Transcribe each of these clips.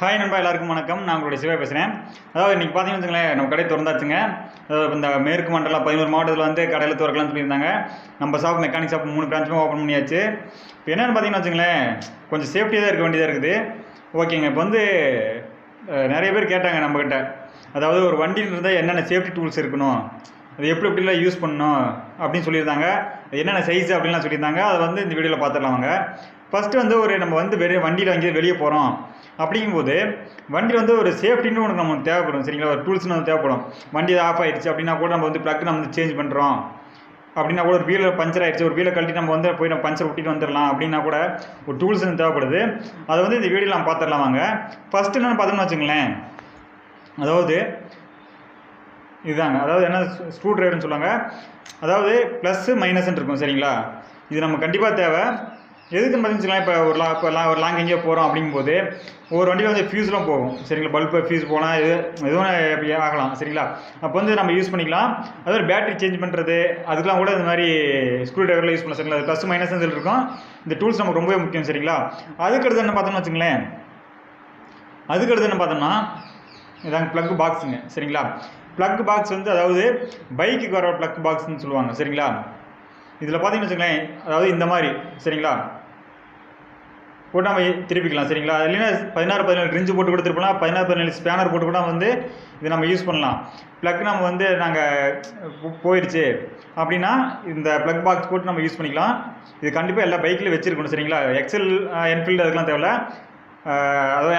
Hi நண்பா, எல்லாருக்கும் வணக்கம். நான் உங்களுடைய சிவா பேசுகிறேன். அதாவது இன்றைக்கி பார்த்தீங்கன்னு வச்சுங்களேன், நம்ம கடை திறந்தாச்சுங்க. இந்த மேற்கு மண்டலம் 11 மாவட்டத்தில் வந்து கடையில் திறக்கலாம்னு சொல்லியிருந்தாங்க. நம்ம ஷாப் மெக்கானிக் ஷாப் 3 பிரான்ச்சுமே ஓப்பன் பண்ணியாச்சு. இப்போ என்னென்னு பார்த்தீங்கன்னு வச்சுங்களேன், கொஞ்சம் சேஃப்டியாக தான் இருக்க வேண்டியதாக இருக்குது. ஓகேங்க. இப்போ வந்து நிறைய பேர் கேட்டாங்க நம்மக்கிட்ட, அதாவது ஒரு வண்டியில் இருந்தால் என்னென்ன சேஃப்டி டூல்ஸ் இருக்கணும், அது எப்படிலாம் யூஸ் பண்ணணும் அப்படின்னு சொல்லியிருந்தாங்க. என்னென்ன சைஸு அப்படின்லாம் சொல்லியிருந்தாங்க. அதை வந்து இந்த வீடியோவில் பார்த்துடலாம் வாங்க. ஃபஸ்ட்டு வந்து நம்ம வந்து வண்டியில் அங்கேயே வெளியே போகிறோம் அப்படிங்கும்போது, வண்டியில் வந்து ஒரு சேஃப்டின்னு ஒன்று நமக்கு தேவைப்படும். சரிங்களா? ஒரு டூல்ஸ்னு வந்து தேவைப்படும். வண்டி ஆஃப் ஆகிடுச்சு அப்படின்னா கூட நம்ம வந்து ப்ளக் நம்ம வந்து சேஞ்ச் பண்ணுறோம் அப்படின்னா கூட, ஒரு வீலில் பஞ்சர் ஆகிடுச்சு, ஒரு வீலை கழட்டி நம்ம வந்து போய் நம்ம பஞ்சர் ஒட்டிட்டு வந்துடலாம் அப்படின்னா கூட ஒரு டூல்ஸ் வந்து தேவைப்படுது. அதை வந்து இந்த வீடியோவில் நம்ம பார்த்துடலாம் வாங்க. ஃபஸ்ட்டு என்னென்னு பார்த்தோம்னு வச்சுங்களேன், அதாவது இதுதாங்க. அதாவது என்ன, ஸ்க்ரூ ட்ரைவர்னு சொல்லுவாங்க. அதாவது ப்ளஸ்ஸு மைனஸ்ன்னு இருக்கும். சரிங்களா? இது நம்ம கண்டிப்பாக தேவை. எதுக்குன்னு பார்த்தீங்கன்னா, இப்போ ஒரு லாங் எங்கேயோ போகிறோம் அப்படிங்கும்போது ஒரு வண்டியில் வந்து ஃபியூஸ்லாம் போகும். சரிங்களா? பல்பு ஃபியூஸ் போனால் எதுவும் ஆகலாம். சரிங்களா? அப்போ வந்து நம்ம யூஸ் பண்ணிக்கலாம். அதாவது பேட்டரி சேஞ்ச் பண்ணுறது அதுக்கெலாம் கூட இந்த மாதிரி ஸ்க்ரூ ட்ரைவரில் யூஸ் பண்ணலாம். சரிங்களா? ப்ளஸ் மைனஸ்ன்னு சொல்லியிருக்கோம். இந்த டூல்ஸ் நமக்கு ரொம்பவே முக்கியம். சரிங்களா? அதுக்கடுத்து என்ன பார்த்தோம்னு வச்சுங்களேன், அதுக்கடுத்து என்ன பார்த்தோம்னா இதாங்க ப்ளக் பாக்ஸுங்க. சரிங்களா? ப்ளக் பாக்ஸ் வந்து அதாவது பைக்குக்கு வர ப்ளக் பாக்ஸ்ன்னு சொல்லுவாங்க. சரிங்களா? இதில் பார்த்தீங்கன்னு வச்சுங்களேன், அதாவது இந்த மாதிரி சரிங்களா போட்டு நம்ம திருப்பிக்கலாம். சரிங்களா? இல்லைன்னா 16 ரிஞ்சு போட்டு கூட திருப்பலாம், 16 ஸ்பேனர் போட்டு கூட வந்து இதை நம்ம யூஸ் பண்ணலாம். ப்ளக் நம்ம வந்து நாங்கள் போயிடுச்சு அப்படின்னா இந்த ப்ளக் பாக்ஸ் போட்டு நம்ம யூஸ் பண்ணிக்கலாம். இது கண்டிப்பாக எல்லா பைக்கில் வச்சுருக்கணும். சரிங்களா? எக்ஸல், என்ஃபீல்டு அதுக்கெலாம் தேவையில்ல. அதாவது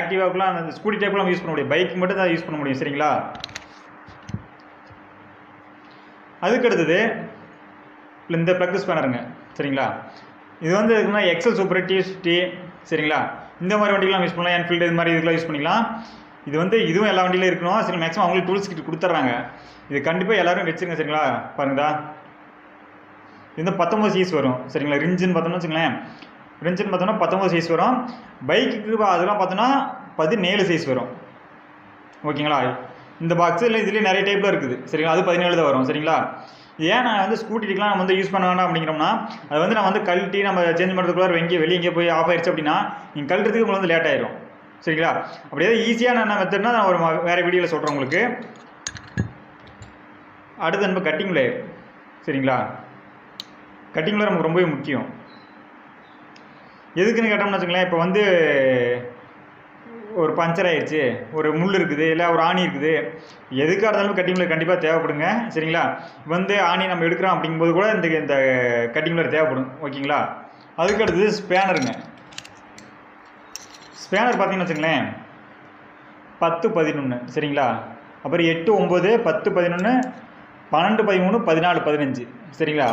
ஆக்டிவாக்குலாம் அந்த ஸ்கூட்டி டைப்லாம் நம்ம யூஸ் பண்ண முடியும். பைக்கு மட்டும் தான் யூஸ் பண்ண முடியும். சரிங்களா? அதுக்கடுத்தது இந்த ப்ளக் ஸ்பேனருங்க. சரிங்களா? இது வந்து இருக்குன்னா எக்ஸல் சூப்பர் டிஎஸ்டி. சரிங்களா? இந்த மாதிரி வண்டிலாம் யூஸ் பண்ணலாம். என்ஃபீல்டு இது மாதிரி இதுக்கெலாம் யூஸ் பண்ணிக்கலாம். இது வந்து இதுவும் எல்லா வண்டியிலும் இருக்கணும். சரி, மேக்ஸிமம் அவங்களுக்கு டூல்ஸ் கிட்ட கொடுத்துட்றாங்க. இது கண்டிப்பாக எல்லோரும் வச்சுருங்க. சரிங்களா? பாருங்கதா, இது 19 சைஸ் வரும். சரிங்களா? ரிஞ்சுன்னு பார்த்தோம்னா வச்சுங்களேன், ரிஞ்சுன்னு பார்த்தோம்னா 19 சைஸ் வரும். பைக்குக்கு அதெல்லாம் பார்த்தோன்னா 17 சைஸ் வரும். ஓகேங்களா? இந்த பாக்ஸு இல்லை, இதுலேயே நிறைய டைப்பில் இருக்குது. சரிங்களா? அது 17 தான் வரும். சரிங்களா? ஏன் நான் வந்து ஸ்கூட்டிக்கெலாம் நம்ம வந்து யூஸ் பண்ண வேண்டாம் அப்படிங்கிறோம்னா, அது வந்து நான் வந்து கழட்டி நம்ம சேஞ்ச் பண்ணுறதுக்குள்ள வெளியே போய் ஆஃப் ஆயிடுச்சு அப்படின்னா நீங்கள் கழட்டுறதுக்கு உங்களுக்கு வந்து லேட் ஆயிடும். சரிங்களா? அப்படி ஏதாவது ஈஸியான மெத்தட்னா நான் ஒரு வேறு வீடியோவில் சொல்கிறேன் உங்களுக்கு. அடுத்து நம்ம கட்டிங் லேயர். சரிங்களா? கட்டிங் லேயர் நமக்கு ரொம்பவே முக்கியம். எதுக்குன்னு கேட்டோம்னு வச்சுங்களேன், இப்போ வந்து ஒரு பஞ்சர் ஆயிடுச்சு, ஒரு முள் இருக்குது, இல்லை ஒரு ஆணி இருக்குது, எதுக்காக இருந்தாலும் கட்டிங் லேயர் கண்டிப்பாக தேவைப்படுங்க. சரிங்களா? வந்து ஆணி நம்ம எடுக்கிறோம் அப்படிங்கும்போது கூட இந்த கட்டிங் லேயர் தேவைப்படும். ஓகேங்களா? அதுக்கு அடுத்தது ஸ்பேனருங்க. ஸ்பேனர் பார்த்தீங்கன்னு வச்சுங்களேன், 10, 11. சரிங்களா? அப்புறம் 8, 9, 10, 11, 12, 13, 14, 15. சரிங்களா?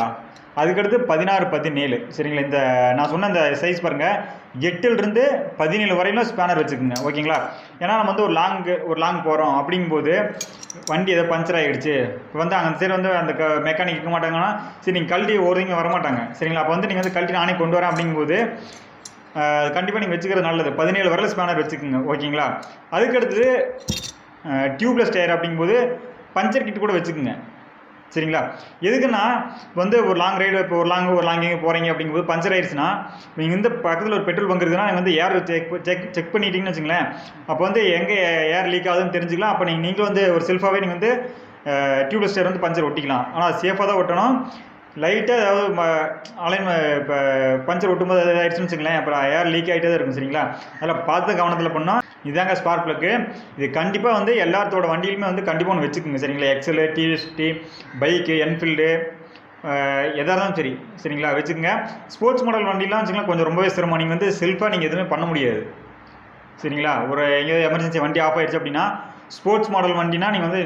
அதுக்கடுத்து 16, 17. சரிங்களா? இந்த நான் சொன்ன இந்த சைஸ் பாருங்கள், 8லிருந்து 17 வரையிலும் ஸ்பேனர் வச்சுக்கோங்க. ஓகேங்களா? ஏன்னா நம்ம வந்து ஒரு லாங் போகிறோம் அப்படிங்கும்போது வண்டி எதாவது பஞ்சர் ஆகிடுச்சு, இப்போ வந்து அந்த சைடு வந்து அந்த மெக்கானிக் இருக்க மாட்டாங்கன்னா, சரி நீங்கள் கழட்டி ஓடுறீங்க வரமாட்டாங்க. சரிங்களா? அப்போ வந்து நீங்கள் வந்து கழட்டி நானே கொண்டு வரேன் அப்படிங்கும்போது கண்டிப்பாக நீங்கள் வச்சுக்கிறது நல்லது. 17 வரையில் ஸ்பேனர் வச்சுக்கோங்க. ஓகேங்களா? அதுக்கடுத்தது டியூப்லெஸ் டயர் அப்படிங்கும்போது பஞ்சர் கிட் கூட வச்சுக்கோங்க. சரிங்களா? எதுக்குன்னா வந்து ஒரு லாங் ரைடு, இப்போ ஒரு லாங் எங்கே போகிறீங்க அப்படிங்கும்போது பஞ்சர் ஆயிடுச்சுன்னா, நீங்கள் இந்த பக்கத்தில் ஒரு பெட்ரோல் பங்க் இருக்குதுன்னா நீங்கள் வந்து ஏர் செக் பண்ணிட்டீங்கன்னு வச்சுங்களேன், அப்போ வந்து எங்கே ஏர் லீக் ஆகுதுன்னு தெரிஞ்சுக்கலாம். அப்போ நீங்களும் வந்து ஒரு செல்ஃபாகவே நீங்கள் வந்து டியூப்லெஸ் டயர் வந்து பஞ்சர் ஒட்டிக்கலாம். ஆனால் சேஃபாக தான் ஒட்டணும். லைட்டாக ஏதாவது இப்போ பஞ்சர் ஒட்டும்போது அது ஆயிடுச்சுன்னு வச்சுங்களேன், அப்புறம் ஏர் லீக் ஆகிட்டே தான் இருக்கும். சரிங்களா? அதில் பார்த்து கவனத்தில் பண்ணால் இதாங்க ஸ்பார்க் ப்ளக்கு. இது கண்டிப்பாக வந்து எல்லாத்தோட வண்டியிலுமே வந்து கண்டிப்பாக ஒன்று வச்சுக்கோங்க. சரிங்களா? எக்ஸலு, டிஎஸ்டி, பைக்கு, என்ஃபீல்டு எதாக இருந்தாலும் சரி. சரிங்களா? வச்சுக்கோங்க. ஸ்போர்ட்ஸ் மாடல் வண்டிலாம் வச்சுக்கலாம் கொஞ்சம் ரொம்பவே சிரமம். நீங்கள் வந்து செல்ஃபாக நீங்கள் எதுவுமே பண்ண முடியாது. சரிங்களா? ஒரு எங்கேயாவது எமர்ஜென்சி வண்டி ஆஃப் ஆயிடுச்சு அப்படின்னா, ஸ்போர்ட்ஸ் மாடல் வண்டினா நீங்கள் வந்து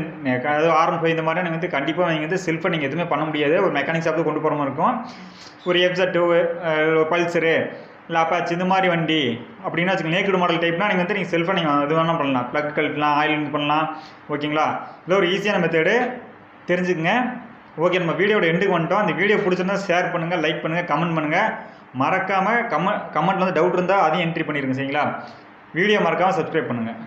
அதாவது R15 இந்த மாதிரி நீங்கள் வந்து கண்டிப்பாக நீங்கள் வந்து செல்ஃபாக நீங்கள் எதுவுமே பண்ண முடியாது. ஒரு மெக்கானிக் ஷாப்புக்கு கொண்டு போகிற மாதிரி இருக்கும். ஒரு எஃப்செட்டு, பல்சரு, இல்லை அப்பாச்சி இந்த மாதிரி வண்டி அப்படின்னா வச்சுக்கோங்க, நேக்கடு மாடல் டைப்னா நீங்கள் வந்து நீங்கள் செல்ஃபாக நீங்கள் இது வேணால் பண்ணலாம். ப்ளக் கழட்டலாம், ஆயில் பண்ணலாம். ஓகேங்களா? இல்லை ஒரு ஈஸியான மெத்தடு தெரிஞ்சுக்குங்க. ஓகே, நம்ம வீடியோட எண்டுக்கு வந்துட்டோம். அந்த வீடியோ பிடிச்சிருந்தா ஷேர் பண்ணுங்கள், லைக் பண்ணுங்கள், கமெண்ட் பண்ணுங்கள். மறக்காமல் கமெண்ட்டில் வந்து டவுட் இருந்தால் அதையும் என்ட்ரி பண்ணிடுங்க. சரிங்களா? வீடியோ மறக்காமல் சப்ஸ்கிரைப் பண்ணுங்கள்.